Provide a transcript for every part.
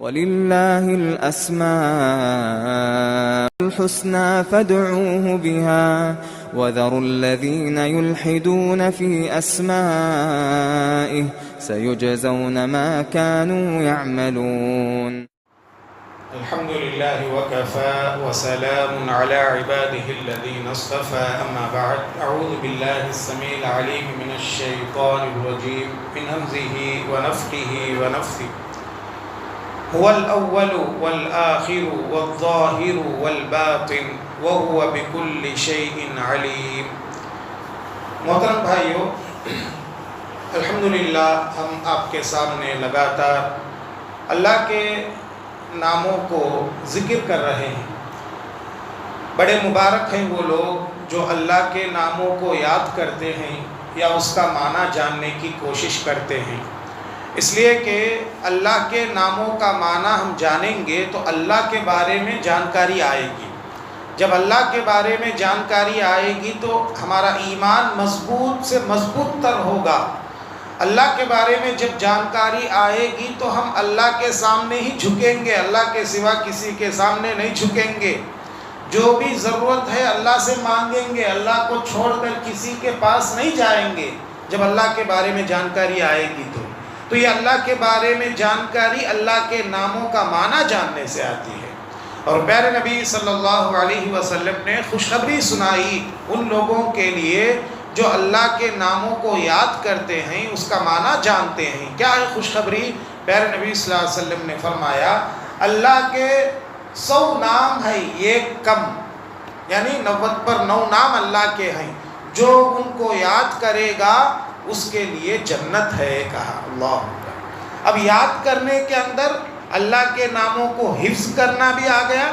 وَلِلَّهِ الْأَسْمَاءُ الْحُسْنَى فَادْعُوهُ بِهَا وَذَرُوا الَّذِينَ يُلْحِدُونَ فِي أَسْمَائِهِ سَيُجْزَوْنَ مَا كَانُوا يَعْمَلُونَ. الحمد لله وكفى وسلام على عباده الذين اصطفى أما بعد أعوذ بالله السميع العليم من الشيطان الرجيم من همزه ونفخه ونفثه هو الأول والآخر والظاهر والباطن وهو بكل شيء عليم. محترم بھائیو، الحمدللہ ہم آپ کے سامنے لگاتار اللہ کے ناموں کو ذکر کر رہے ہیں. بڑے مبارک ہیں وہ لوگ جو اللہ کے ناموں کو یاد کرتے ہیں یا اس کا معنی جاننے کی کوشش کرتے ہیں، اس لیے کہ اللہ کے ناموں کا معنی ہم جانیں گے تو اللہ کے بارے میں جانکاری آئے گی. جب اللہ کے بارے میں جانکاری آئے گی تو ہمارا ایمان مضبوط سے مضبوط تر ہوگا. اللہ کے بارے میں جب جانکاری آئے گی تو ہم اللہ کے سامنے ہی جھکیں گے، اللہ کے سوا کسی کے سامنے نہیں جھکیں گے. جو بھی ضرورت ہے اللہ سے مانگیں گے، اللہ کو چھوڑ کر کسی کے پاس نہیں جائیں گے. جب اللہ کے بارے میں جانکاری آئے گی تو یہ اللہ کے بارے میں جانکاری اللہ کے ناموں کا معنی جاننے سے آتی ہے. اور پیارے نبی صلی اللہ علیہ وسلم نے خوشخبری سنائی ان لوگوں کے لیے جو اللہ کے ناموں کو یاد کرتے ہیں، اس کا معنی جانتے ہیں. کیا ہے خوشخبری؟ پیارے نبی صلی اللہ علیہ وسلم نے فرمایا اللہ کے 100 نام ہے، ایک کم، یعنی 90 پر 9 نام اللہ کے ہیں. جو ان کو یاد کرے گا اس کے لیے جنت ہے، کہا. اللہ اکبر. اب یاد کرنے کے اندر اللہ کے ناموں کو حفظ کرنا بھی آ گیا،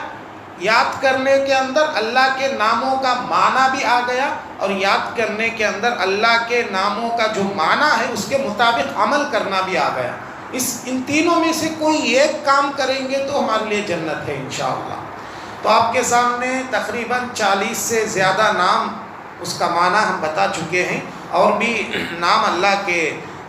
یاد کرنے کے اندر اللہ کے ناموں کا معنی بھی آ گیا، اور یاد کرنے کے اندر اللہ کے ناموں کا جو معنی ہے اس کے مطابق عمل کرنا بھی آ گیا. ان تینوں میں سے کوئی ایک کام کریں گے تو ہمارے لیے جنت ہے انشاءاللہ. تو آپ کے سامنے تقریباً 40 سے زیادہ نام، اس کا معنی ہم بتا چکے ہیں، اور بھی نام اللہ کے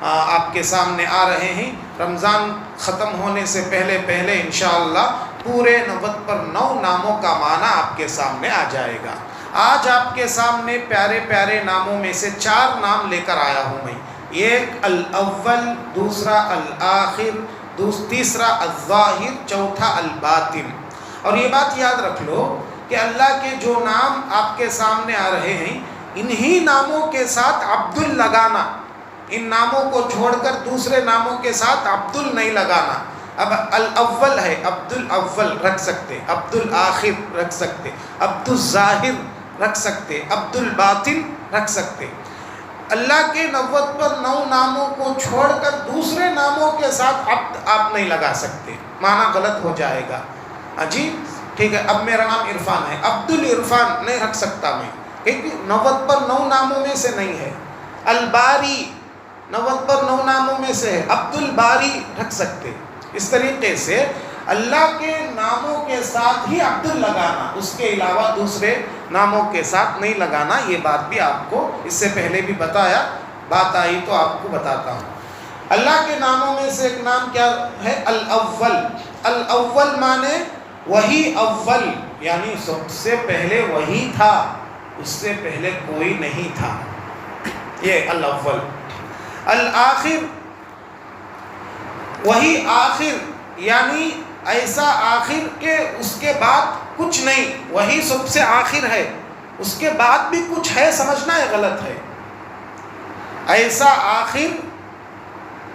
آپ کے سامنے آ رہے ہیں. رمضان ختم ہونے سے پہلے انشاءاللہ پورے 90 پر 9 ناموں کا معنی آپ کے سامنے آ جائے گا. آج آپ کے سامنے پیارے پیارے ناموں میں سے 4 نام لے کر آیا ہوں میں. ایک الاول، دوسرا الآخر، تیسرا الظاہر، چوتھا الباطن. اور یہ بات یاد رکھ لو کہ اللہ کے جو نام آپ کے سامنے آ رہے ہیں انہی ناموں کے ساتھ عبدل لگانا، ان ناموں کو چھوڑ کر دوسرے ناموں کے ساتھ عبدل نہیں لگانا. اب الاول ہے، عبد الاول رکھ سکتے، عبد الآخر رکھ سکتے، عبد الظاہر رکھ سکتے، عبد الباطن رکھ سکتے. اللہ کے 90 پر 9 ناموں کو چھوڑ کر دوسرے ناموں کے ساتھ عبد آپ نہیں لگا سکتے، معنی غلط ہو جائے گا. جی ٹھیک ہے. اب میرا نام عرفان ہے، عبد العرفان نہیں رکھ سکتا میں، کیونکہ 90 پر 9 ناموں میں سے نہیں ہے. الباری 90 پر 9 ناموں میں سے ہے، عبد الباری رکھ سکتے. اس طریقے سے اللہ کے ناموں کے ساتھ ہی عبد لگانا، اس کے علاوہ دوسرے ناموں کے ساتھ نہیں لگانا. یہ بات بھی آپ کو اس سے پہلے بھی بتایا، بات آئی تو آپ کو بتاتا ہوں. اللہ کے ناموں میں سے ایک نام کیا ہے؟ الاول. الاول مانے وہی اول، یعنی سب سے پہلے وہی تھا، اس سے پہلے کوئی نہیں تھا، یہ الاول. الآخر وہی آخر، یعنی ایسا آخر کہ اس کے بعد کچھ نہیں، وہی سب سے آخر ہے، اس کے بعد بھی کچھ ہے، سمجھنا ہے غلط ہے. ایسا آخر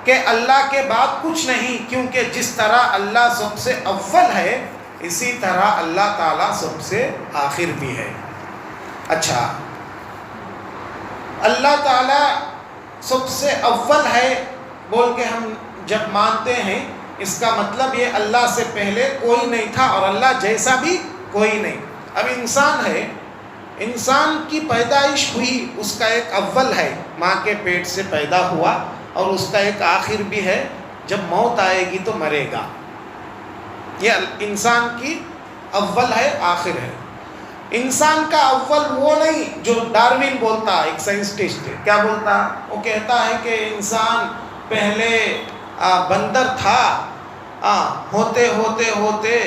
کہ اللہ کے بعد کچھ نہیں، کیونکہ جس طرح اللہ سب سے اول ہے اسی طرح اللہ تعالیٰ سب سے آخر بھی ہے. اچھا، اللہ تعالیٰ سب سے اول ہے بول کے ہم جب مانتے ہیں، اس کا مطلب یہ اللہ سے پہلے کوئی نہیں تھا اور اللہ جیسا بھی کوئی نہیں. اب انسان ہے، انسان کی پیدائش ہوئی، اس کا ایک اول ہے، ماں کے پیٹ سے پیدا ہوا، اور اس کا ایک آخر بھی ہے، جب موت آئے گی تو مرے گا. یہ انسان کی اول ہے، آخر ہے. انسان کا اول وہ نہیں جو ڈارون بولتا، ایک سائنسٹسٹ کیا بولتا، وہ کہتا ہے کہ انسان پہلے بندر تھا ہوتے ہوتے ہوتے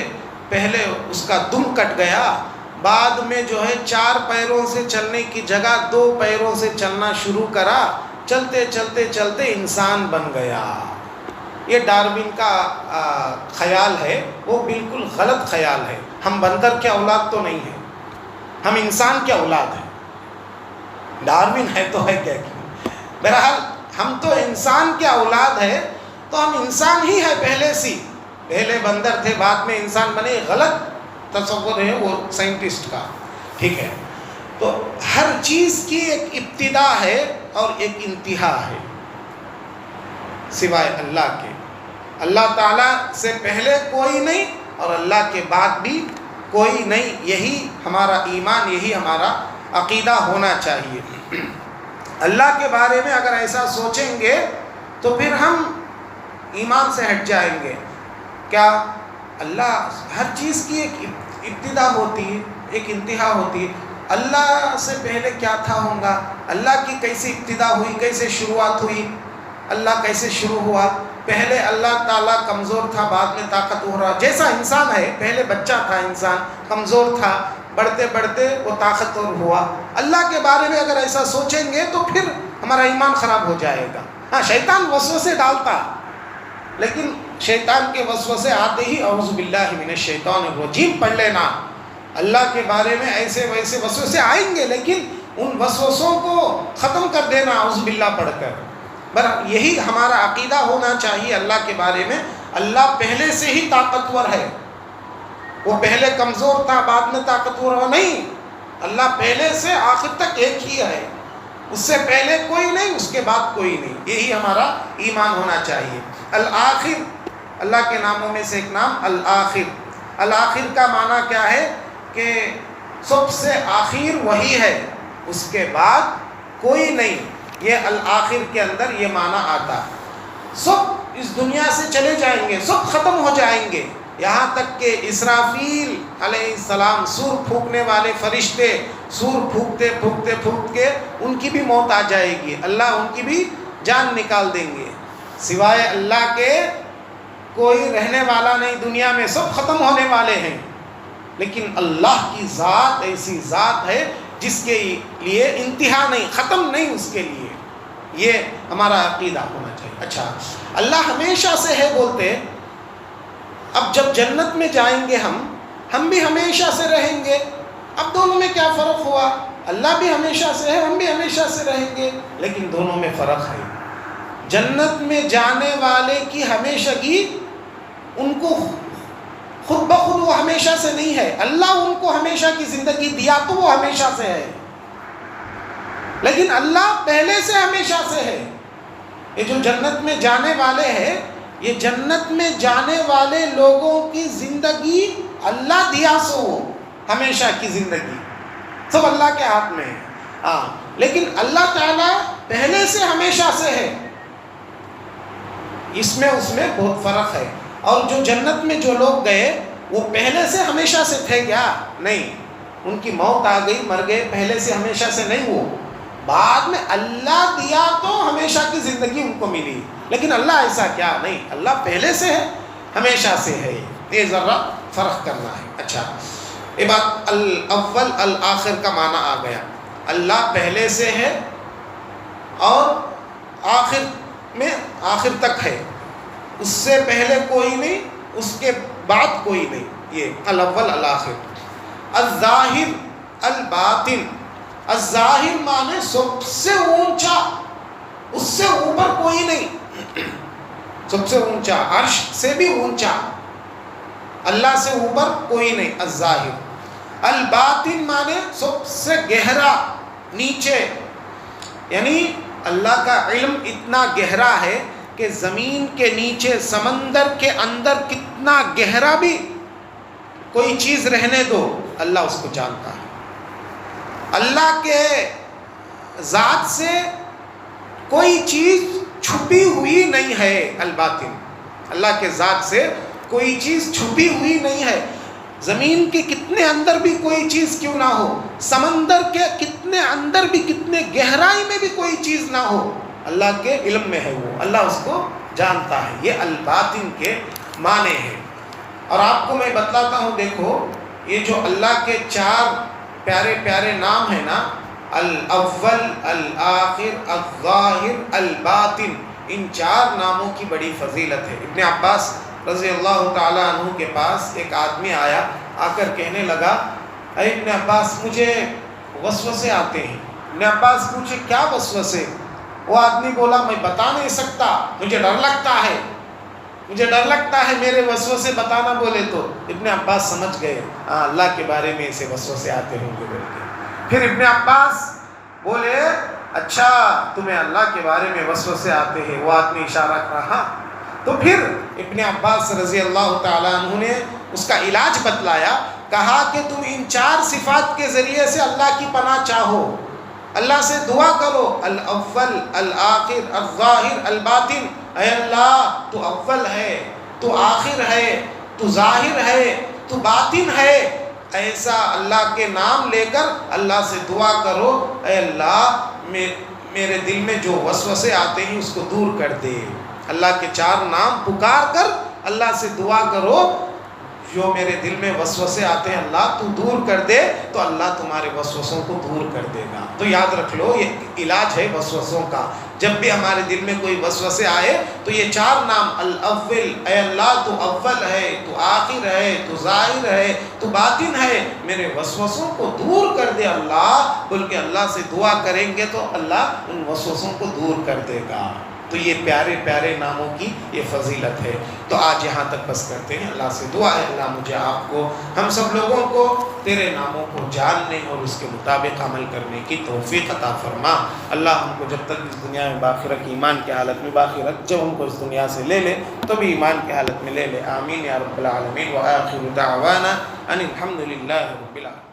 پہلے اس کا دم کٹ گیا، بعد میں جو ہے 4 پیروں سے چلنے کی جگہ 2 پیروں سے چلنا شروع کرا، چلتے چلتے چلتے انسان بن گیا۔ یہ ڈارون کا خیال ہے، وہ بالکل غلط خیال ہے۔ ہم بندر کے اولاد تو نہیں ہیں، ہم انسان کے اولاد ہیں۔ ڈارون ہے تو ہے کیا؟ بہرحال ہم تو انسان کے اولاد ہیں، تو ہم انسان ہی ہے پہلے سے، پہلے بندر تھے بعد میں انسان بنے۔ غلط تصور ہے وہ سائنٹسٹ کا، ٹھیک ہے؟ تو ہر چیز کی ایک ابتدا ہے اور ایک انتہا ہے سوائے اللہ کے۔ اللہ تعالیٰ سے پہلے کوئی نہیں اور اللہ کے بعد بھی کوئی نہیں۔ یہی ہمارا ایمان، یہی ہمارا عقیدہ ہونا چاہیے۔ اللہ کے بارے میں اگر ایسا سوچیں گے تو پھر ہم ایمان سے ہٹ جائیں گے۔ کیا اللہ ہر چیز کی ایک ابتدا ہوتی ہے، ایک انتہا ہوتی ہے۔ اللہ سے پہلے کیا تھا ہوگا، اللہ کی کیسے ابتدا ہوئی، کیسے شروعات ہوئی، اللہ کیسے شروع ہوا۔ پہلے اللہ تعالیٰ کمزور تھا، بعد میں طاقتور ہوا۔ جیسا انسان ہے، پہلے بچہ تھا، انسان کمزور تھا، بڑھتے بڑھتے وہ طاقتور ہوا۔ اللہ کے بارے میں اگر ایسا سوچیں گے تو پھر ہمارا ایمان خراب ہو جائے گا۔ ہاں، شیطان وسوسے ڈالتا، لیکن شیطان کے وسوسے آتے ہی اعوذ باللہ من الشیطان الرجیم پڑھ لینا۔ اللہ کے بارے میں ایسے ویسے وسوسے آئیں گے، لیکن ان وسوسوں کو ختم کر دینا اعوذ باللہ پڑھ کر۔ یہی ہمارا عقیدہ ہونا چاہیے اللہ کے بارے میں۔ اللہ پہلے سے ہی طاقتور ہے، وہ پہلے کمزور تھا بعد میں طاقتور ہوا نہیں۔ اللہ پہلے سے آخر تک ایک ہی ہے، اس سے پہلے کوئی نہیں، اس کے بعد کوئی نہیں۔ یہی ہمارا ایمان ہونا چاہیے۔ الآخر، اللہ کے ناموں میں سے ایک نام الآخر۔ الآخر کا معنی کیا ہے کہ سب سے آخر وہی ہے، اس کے بعد کوئی نہیں۔ یہ الآخر کے اندر یہ معنی آتا۔ سب اس دنیا سے چلے جائیں گے، سب ختم ہو جائیں گے، یہاں تک کہ اسرافیل علیہ السلام، سور پھونکنے والے فرشتے، سور پھونکتے پھونکتے پھونکتے ان کی بھی موت آ جائے گی، اللہ ان کی بھی جان نکال دیں گے۔ سوائے اللہ کے کوئی رہنے والا نہیں دنیا میں، سب ختم ہونے والے ہیں۔ لیکن اللہ کی ذات ایسی ذات ہے جس کے لیے انتہا نہیں، ختم نہیں اس کے لیے۔ یہ ہمارا عقیدہ ہونا چاہیے۔ اچھا، اللہ ہمیشہ سے ہے بولتے، اب جب جنت میں جائیں گے ہم بھی ہمیشہ سے رہیں گے۔ اب دونوں میں کیا فرق ہوا؟ اللہ بھی ہمیشہ سے ہے، ہم بھی ہمیشہ سے رہیں گے، لیکن دونوں میں فرق ہے۔ جنت میں جانے والے کی ہمیشگی ان کو خود بخود وہ ہمیشہ سے نہیں ہے، اللہ ان کو ہمیشہ کی زندگی دیا تو وہ ہمیشہ سے ہے، لیکن اللہ پہلے سے ہمیشہ سے ہے۔ یہ جو جنت میں جانے والے ہیں، یہ جنت میں جانے والے لوگوں کی زندگی اللہ دیا سو ہمیشہ کی زندگی سب اللہ کے ہاتھ میں ہے۔ لیکن اللہ تعالیٰ پہلے سے ہمیشہ سے ہے، اس میں بہت فرق ہے۔ اور جو جنت میں جو لوگ گئے وہ پہلے سے ہمیشہ سے تھے کیا؟ نہیں، ان کی موت آ گئی، مر گئے، پہلے سے ہمیشہ سے نہیں، وہ بعد میں اللہ دیا تو ہمیشہ کی زندگی ان کو ملی، لیکن اللہ ایسا کیا نہیں، اللہ پہلے سے ہے، ہمیشہ سے ہے۔ یہ ذرا فرق کرنا ہے۔ اچھا، یہ بات الاول الآخر کا معنی آ گیا۔ اللہ پہلے سے ہے اور آخر میں آخر تک ہے، اس سے پہلے کوئی نہیں، اس کے بعد کوئی نہیں۔ یہ الاول الآخر۔ الظاہر الباطن۔ الظاہر معنی سب سے اونچا، اس سے اوپر کوئی نہیں، سب سے اونچا، عرش سے بھی اونچا، اللہ سے اوپر کوئی نہیں، الظاہر۔ الباطن معنی سب سے گہرا، نیچے، یعنی اللہ کا علم اتنا گہرا ہے کہ زمین کے نیچے، سمندر کے اندر کتنا گہرا بھی کوئی چیز رہنے دو، اللہ اس کو جانتا ہے۔ اللہ کے ذات سے کوئی چیز چھپی ہوئی نہیں ہے، الباطن۔ اللہ کے ذات سے کوئی چیز چھپی ہوئی نہیں ہے، زمین کے کتنے اندر بھی کوئی چیز کیوں نہ ہو، سمندر کے کتنے اندر بھی، کتنے گہرائی میں بھی کوئی چیز نہ ہو، اللہ کے علم میں ہے، وہ اللہ اس کو جانتا ہے۔ یہ الباطن کے معنی ہیں۔ اور آپ کو میں بتلاتا ہوں، دیکھو یہ جو اللہ کے 4 پیارے پیارے نام ہیں نا، الاول، الآخر، الظاہر، الباطن، ان 4 ناموں کی بڑی فضیلت ہے۔ ابن عباس رضی اللہ تعالیٰ عنہ کے پاس ایک آدمی آیا، آ کر کہنے لگا، اے ابن عباس مجھے وسوسے آتے ہیں۔ ابن عباس پوچھے کیا وسوسے؟ وہ آدمی بولا میں بتا نہیں سکتا، مجھے ڈر لگتا ہے، مجھے ڈر لگتا ہے میرے وسوسے بتانا بولے تو۔ ابن عباس سمجھ گئے اللہ کے بارے میں اسے وسوسے آتے ہوں گے بول کے۔ پھر ابن عباس بولے اچھا تمہیں اللہ کے بارے میں وسوسے آتے ہیں؟ وہ آدمی اشارہ کر رہا۔ تو پھر ابن عباس رضی اللہ تعالیٰ عنہ نے اس کا علاج بتلایا، کہا کہ تم ان 4 صفات کے ذریعے سے اللہ کی پناہ چاہو، اللہ سے دعا کرو، الاول، الآخر، الظاہر، الباطن۔ اے اللہ تو اول ہے، تو آخر ہے، تو ظاہر ہے، تو باطن ہے۔ ایسا اللہ کے نام لے کر اللہ سے دعا کرو، اے اللہ میرے دل میں جو وسوسے آتے ہیں اس کو دور کر دے۔ اللہ کے 4 نام پکار کر اللہ سے دعا کرو، جو میرے دل میں وسوسے آتے ہیں اللہ تو دور کر دے، تو اللہ تمہارے وسوسوں کو دور کر دے گا۔ تو یاد رکھ لو یہ علاج ہے وسوسوں کا۔ جب بھی ہمارے دل میں کوئی وسوسے آئے تو یہ 4 نام، الاول، اے اللہ تو اول ہے، تو آخر ہے، تو ظاہر ہے، تو باطن ہے، میرے وسوسوں کو دور کر دے اللہ، بول کے اللہ سے دعا کریں گے تو اللہ ان وسوسوں کو دور کر دے گا۔ تو یہ پیارے پیارے ناموں کی یہ فضیلت ہے۔ تو آج یہاں تک بس کرتے ہیں۔ اللہ سے دعا ہے اللہ مجھے آپ کو، ہم سب لوگوں کو تیرے ناموں کو جاننے اور اس کے مطابق عمل کرنے کی توفیق عطا فرما۔ اللہ ہم کو جب تک اس دنیا میں باقی رکھ، ایمان کی حالت میں باقی رکھ، جب ہم کو اس دنیا سے لے لے تو بھی ایمان کی حالت میں لے لے۔ آمین یا رب العالمین۔ وآخر دعوانا ان الحمد للہ رب العالمین۔